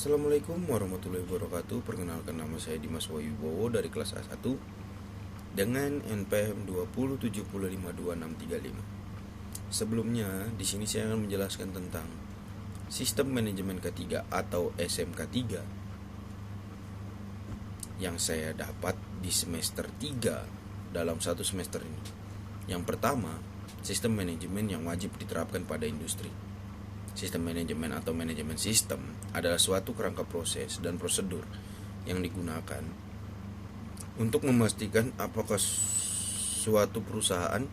Assalamualaikum warahmatullahi wabarakatuh. Perkenalkan, nama saya Dimas Wahyubowo dari kelas A1 dengan NPM 207052635. Sebelumnya, di sini saya akan menjelaskan tentang Sistem Manajemen K3 atau SMK3 yang saya dapat di semester 3 dalam satu semester ini. Yang pertama, sistem manajemen yang wajib diterapkan pada industri. Sistem manajemen atau manajemen sistem adalah suatu kerangka proses dan prosedur yang digunakan untuk memastikan apakah suatu perusahaan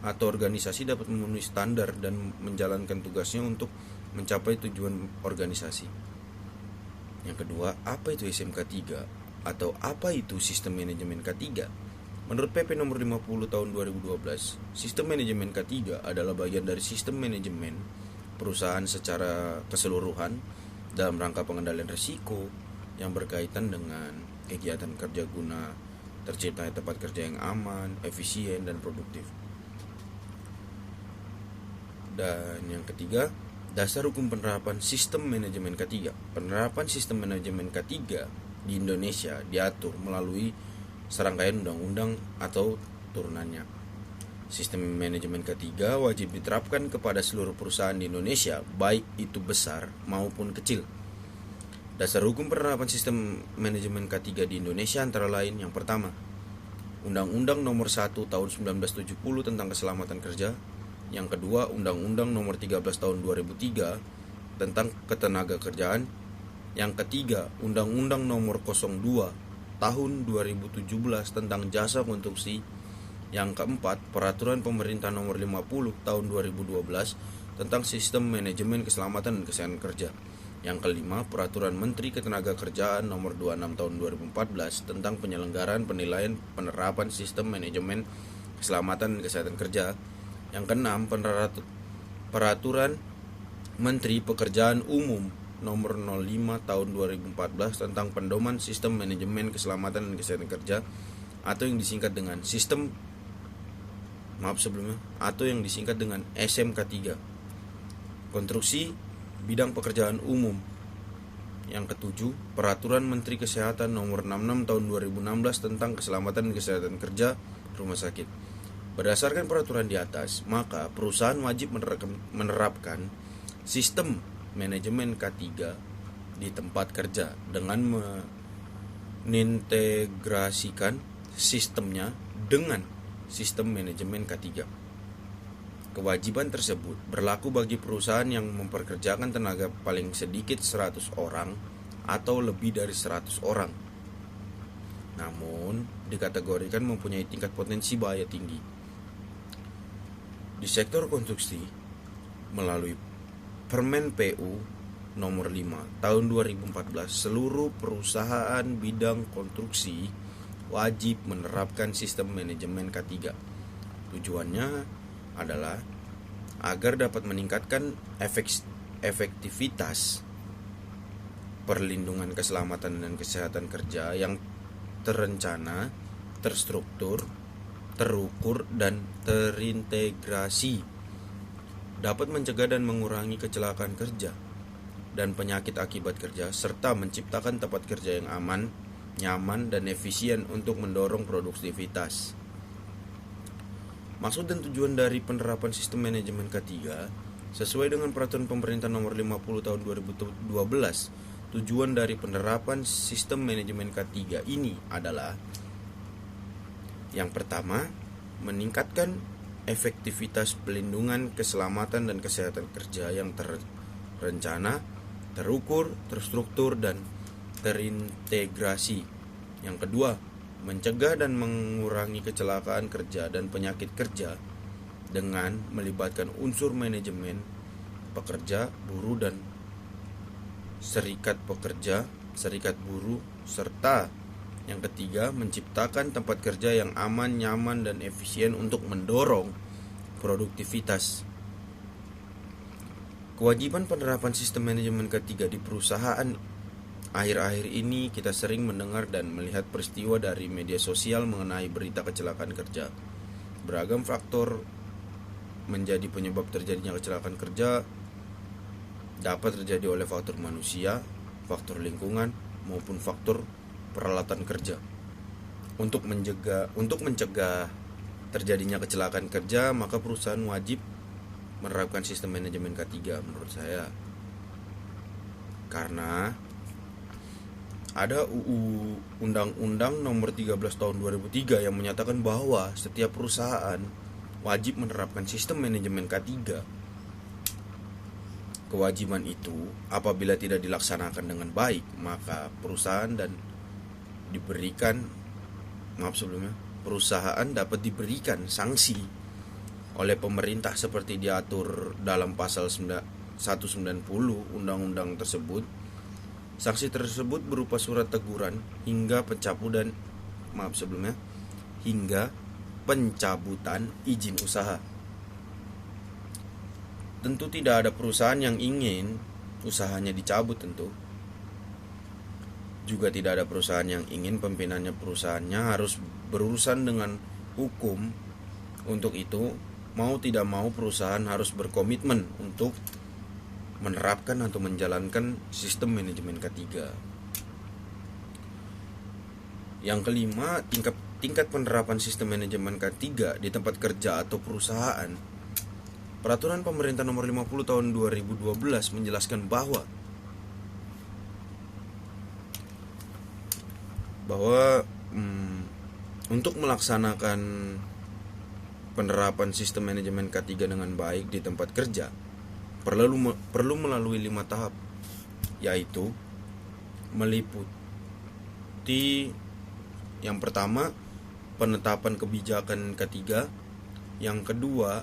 atau organisasi dapat memenuhi standar dan menjalankan tugasnya untuk mencapai tujuan organisasi. Yang kedua, apa itu SMK3 atau apa itu sistem manajemen K3? Menurut PP nomor 50 tahun 2012, sistem manajemen K3 adalah bagian dari sistem manajemen perusahaan secara keseluruhan dalam rangka pengendalian risiko yang berkaitan dengan kegiatan kerja guna terciptanya tempat kerja yang aman, efisien, dan produktif. Dan yang ketiga, dasar hukum penerapan sistem manajemen K3. Penerapan sistem manajemen K3 di Indonesia diatur melalui serangkaian undang-undang atau turunannya. Sistem manajemen K3 wajib diterapkan kepada seluruh perusahaan di Indonesia, baik itu besar maupun kecil. Dasar hukum penerapan sistem manajemen K3 di Indonesia antara lain: yang pertama, Undang-Undang Nomor 1 Tahun 1970 tentang Keselamatan Kerja. Yang kedua, Undang-Undang Nomor 13 Tahun 2003 tentang Ketenagakerjaan. Yang ketiga, Undang-Undang Nomor 02 Tahun 2017 tentang Jasa Konstruksi. Yang keempat, Peraturan Pemerintah Nomor 50 Tahun 2012 tentang Sistem Manajemen Keselamatan dan Kesehatan Kerja. Yang kelima, Peraturan Menteri Ketenagakerjaan Nomor 26 Tahun 2014 tentang penyelenggaraan penilaian penerapan Sistem Manajemen Keselamatan dan Kesehatan Kerja. Yang keenam, Peraturan Menteri Pekerjaan Umum Nomor 05 Tahun 2014 tentang pendoman Sistem Manajemen Keselamatan dan Kesehatan Kerja atau yang disingkat dengan SMK3. Konstruksi bidang pekerjaan umum. Yang ketujuh, Peraturan Menteri Kesehatan Nomor 66 Tahun 2016 tentang Keselamatan dan Kesehatan Kerja Rumah Sakit. Berdasarkan peraturan di atas, maka perusahaan wajib menerapkan sistem manajemen K3 di tempat kerja dengan mengintegrasikan sistemnya dengan sistem manajemen K3. Kewajiban tersebut berlaku bagi perusahaan yang memperkerjakan tenaga paling sedikit 100 orang atau lebih dari 100 orang, namun dikategorikan mempunyai tingkat potensi bahaya tinggi. Di sektor konstruksi, melalui Permen PU Nomor 5 Tahun 2014, seluruh perusahaan bidang konstruksi wajib menerapkan sistem manajemen K3. Tujuannya adalah agar dapat meningkatkan efektivitas perlindungan keselamatan dan kesehatan kerja yang terencana, terstruktur, terukur, dan terintegrasi, dapat mencegah dan mengurangi kecelakaan kerja dan penyakit akibat kerja, serta menciptakan tempat kerja yang aman, nyaman, dan efisien untuk mendorong produktivitas. Maksud dan tujuan dari penerapan sistem manajemen K3 sesuai dengan Peraturan Pemerintah Nomor 50 Tahun 2012. Tujuan dari penerapan sistem manajemen K3 ini adalah: yang pertama, meningkatkan efektivitas pelindungan keselamatan dan kesehatan kerja yang terencana, terukur, terstruktur, dan terintegrasi. Yang kedua, mencegah dan mengurangi kecelakaan kerja dan penyakit kerja dengan melibatkan unsur manajemen, pekerja, buruh, dan serikat pekerja, serikat buruh, serta yang ketiga, menciptakan tempat kerja yang aman, nyaman, dan efisien untuk mendorong produktivitas. Kewajiban penerapan sistem manajemen K3 di perusahaan. Akhir-akhir ini kita sering mendengar dan melihat peristiwa dari media sosial mengenai berita kecelakaan kerja. Beragam faktor menjadi penyebab terjadinya kecelakaan kerja. Dapat terjadi oleh faktor manusia, faktor lingkungan maupun faktor peralatan kerja. Untuk mencegah terjadinya kecelakaan kerja, maka perusahaan wajib menerapkan sistem manajemen K3 menurut saya. Karena ada UU Undang-Undang Nomor 13 Tahun 2003 yang menyatakan bahwa setiap perusahaan wajib menerapkan sistem manajemen K3. Kewajiban itu apabila tidak dilaksanakan dengan baik, maka perusahaan dapat diberikan sanksi oleh pemerintah seperti diatur dalam pasal 190 undang-undang tersebut. Sanksi tersebut berupa surat teguran hingga pencabutan izin usaha. Tentu tidak ada perusahaan yang ingin usahanya dicabut tentu. Juga tidak ada perusahaan yang ingin pimpinannya perusahaannya harus berurusan dengan hukum. Untuk itu, mau tidak mau perusahaan harus berkomitmen untuk menerapkan atau menjalankan sistem manajemen K3. Yang kelima, tingkat penerapan sistem manajemen K3 di tempat kerja atau perusahaan. Peraturan Pemerintah Nomor 50 Tahun 2012 menjelaskan bahwa untuk melaksanakan penerapan sistem manajemen K3 dengan baik di tempat kerja perlu melalui 5 tahap, yaitu meliputi yang pertama penetapan kebijakan K3, yang kedua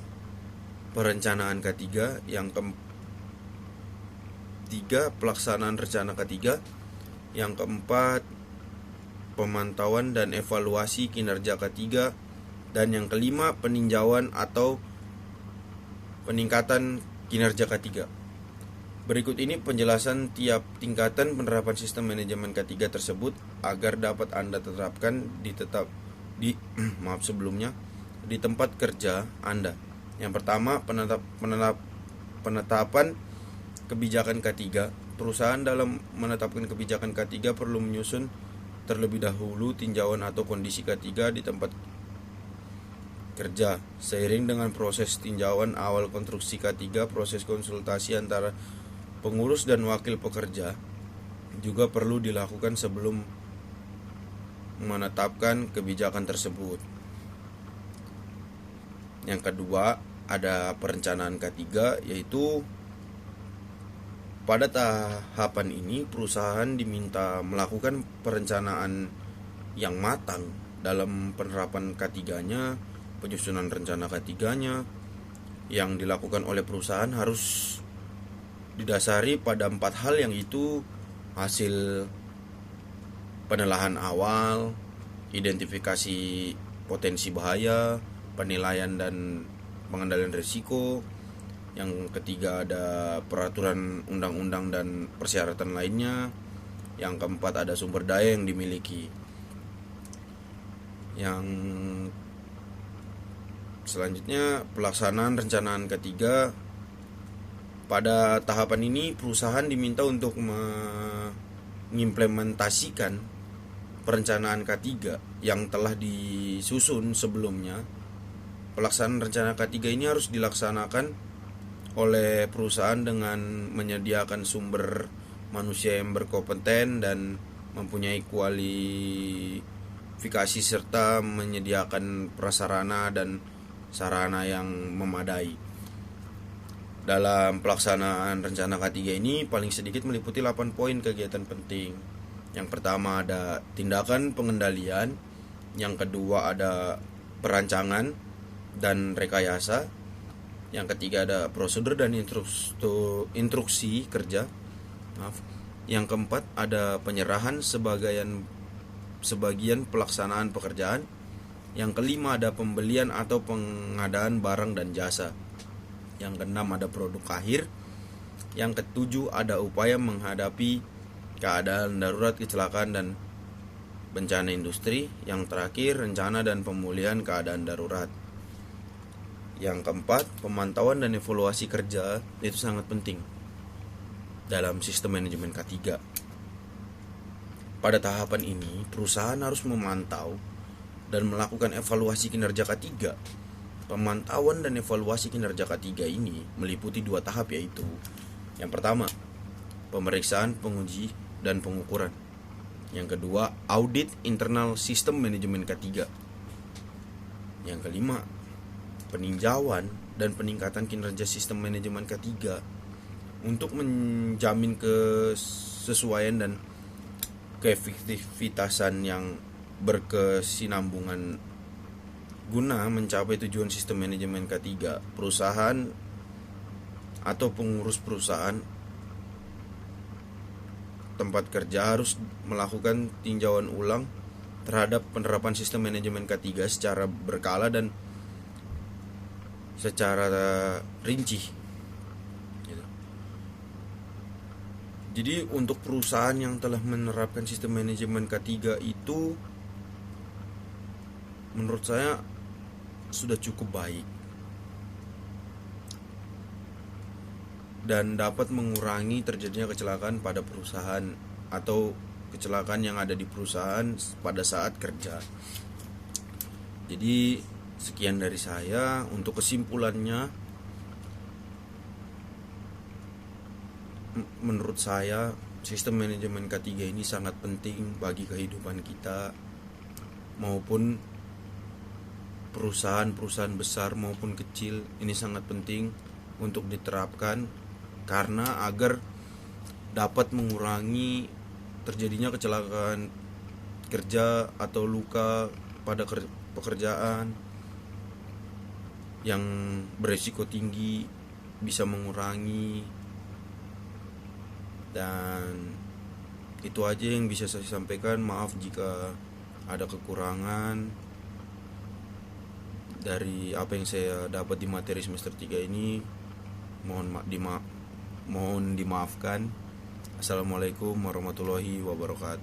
perencanaan K3, yang ketiga pelaksanaan rencana K3, yang keempat pemantauan dan evaluasi kinerja K3, dan yang kelima peninjauan atau peningkatan kinerja K3. Berikut ini penjelasan tiap tingkatan penerapan sistem manajemen K3 tersebut agar dapat Anda terapkan di tempat kerja Anda. Yang pertama, penetapan kebijakan K3. Perusahaan dalam menetapkan kebijakan K3 perlu menyusun terlebih dahulu tinjauan atau kondisi K3 di tempat kerja. Seiring dengan proses tinjauan awal konstruksi K3, proses konsultasi antara pengurus dan wakil pekerja juga perlu dilakukan sebelum menetapkan kebijakan tersebut. Yang kedua, ada perencanaan K3, yaitu pada tahapan ini perusahaan diminta melakukan perencanaan yang matang dalam penerapan K3-nya. Penyusunan rencana K3-nya yang dilakukan oleh perusahaan harus didasari pada 4 hal, yang itu hasil penilaian awal, identifikasi potensi bahaya, penilaian dan pengendalian risiko. Yang ketiga ada peraturan undang-undang dan persyaratan lainnya. Yang keempat ada sumber daya yang dimiliki. Yang selanjutnya pelaksanaan rencanaan K3. Pada tahapan ini perusahaan diminta untuk mengimplementasikan perencanaan K3 yang telah disusun sebelumnya. Pelaksanaan rencana K3 ini harus dilaksanakan oleh perusahaan dengan menyediakan sumber manusia yang berkompeten dan mempunyai kualifikasi serta menyediakan prasarana dan sarana yang memadai. Dalam pelaksanaan rencana K3 ini paling sedikit meliputi 8 poin kegiatan penting. Yang pertama ada tindakan pengendalian, yang kedua ada perancangan dan rekayasa, yang ketiga ada prosedur dan instruksi kerja. Yang keempat ada penyerahan sebagian pelaksanaan pekerjaan. Yang kelima ada pembelian atau pengadaan barang dan jasa. Yang keenam ada produk akhir. Yang ketujuh ada upaya menghadapi keadaan darurat, kecelakaan dan bencana industri. Yang terakhir rencana dan pemulihan keadaan darurat. Yang keempat, pemantauan dan evaluasi kerja itu sangat penting dalam sistem manajemen K3. pada tahapan ini perusahaan harus memantau dan melakukan evaluasi kinerja K3. Pemantauan dan evaluasi kinerja K3 ini meliputi 2 tahap, yaitu yang pertama, pemeriksaan, penguji, dan pengukuran. Yang kedua, audit internal sistem manajemen K3. Yang kelima, peninjauan dan peningkatan kinerja sistem manajemen K3 untuk menjamin kesesuaian dan keefektivitasan yang berkesinambungan guna mencapai tujuan sistem manajemen K3. Perusahaan atau pengurus perusahaan tempat kerja harus melakukan tinjauan ulang terhadap penerapan sistem manajemen K3 secara berkala dan secara rinci. Jadi untuk perusahaan yang telah menerapkan sistem manajemen K3 itu menurut saya sudah cukup baik dan dapat mengurangi terjadinya kecelakaan pada perusahaan atau kecelakaan yang ada di perusahaan pada saat kerja. Jadi sekian dari saya. Untuk kesimpulannya, menurut saya sistem manajemen K3 ini sangat penting bagi kehidupan kita, maupun perusahaan-perusahaan besar maupun kecil. Ini sangat penting untuk diterapkan karena agar dapat mengurangi terjadinya kecelakaan kerja atau luka pada pekerjaan yang beresiko tinggi, bisa mengurangi. Dan itu aja yang bisa saya sampaikan. Maaf jika ada kekurangan dari apa yang saya dapat di materi semester 3 ini. Mohon dimaafkan. Assalamualaikum warahmatullahi wabarakatuh.